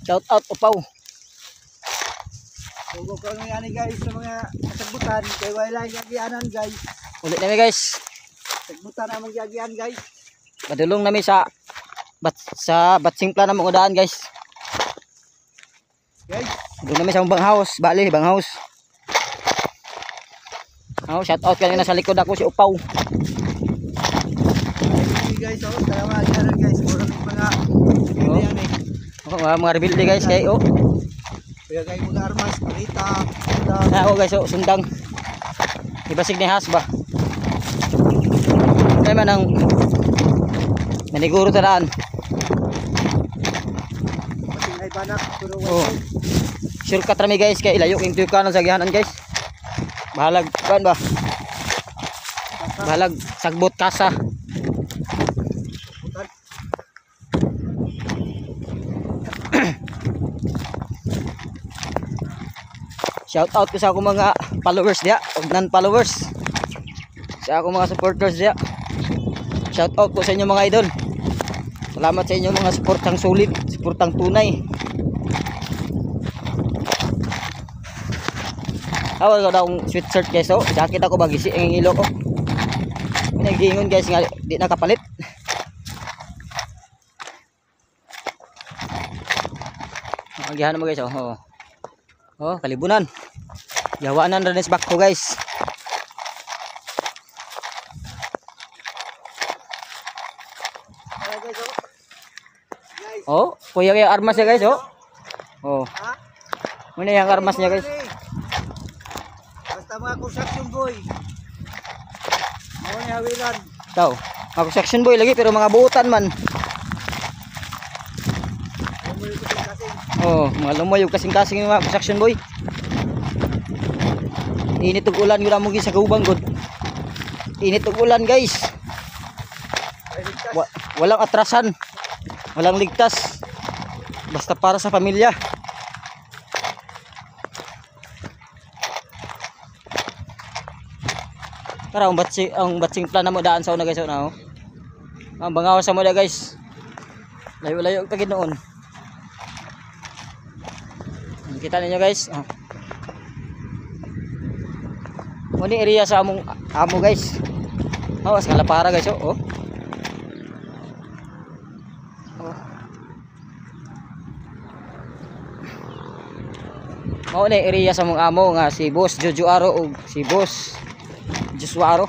Shout out Upaw. Huwag ko ano yan guys sa mga kasagbutan. Kaya wala yung yagianan guys. Ulit namin guys. Sagbutan namang yagian guys. Padulong namin sa batsing plan ng mga daan guys. Guys. Doon namin sa bang house. Bali, bang house. Oh, shout out kanina sa likod ako si Upaw. Guys, salamat guys. Murang mga yan Mga rebuilde guys kay Kaya kayo mga armas, palita, guys sundang. Ibasig ni has ba? Kaya man ang maniguro taraan. Pating ay banak, pero Shortcut rami guys kay ilayo king tuyo kanan sa gihanan guys. Bahalag kan ba? Bahalag sagbot kasa. Shout out ko sa akong mga followers diya, o non-followers. Sa akong mga supporters diya. Shout out ko sa inyo mga idol. Salamat sa inyo mga suportang solid, suportang tunay. Awal ko daw sweatshirt guys, jacket ako bagisi ang ilo ko. Nagingon guys nga di nakapalit. Magihan mo guys kalibunan. Yawanan rin is back ko guys. Kuya kaya armas ya guys Muna yang armas niya guys. Basta mga construction boy. Mau ni hawilan. Tao, mga construction boy lagi pero mga buutan man. Mga lumayog kasing-kasing mga construction boy. Init og ulan gyud amo sa kaubang god. Init og ulan guys. Walang atrasan. Walang ligtas. Basta para sa pamilya. Tara ang batsing plan mo daan sa una guys Ang bangaw sa mo da guys. Layo-layo og tagid noon. Kita ninyo guys. Muni area sa amo guys. As kalapara guys Mao ni area sa among amo nga si Boss Jojo Aro o si Boss Joshua Aro.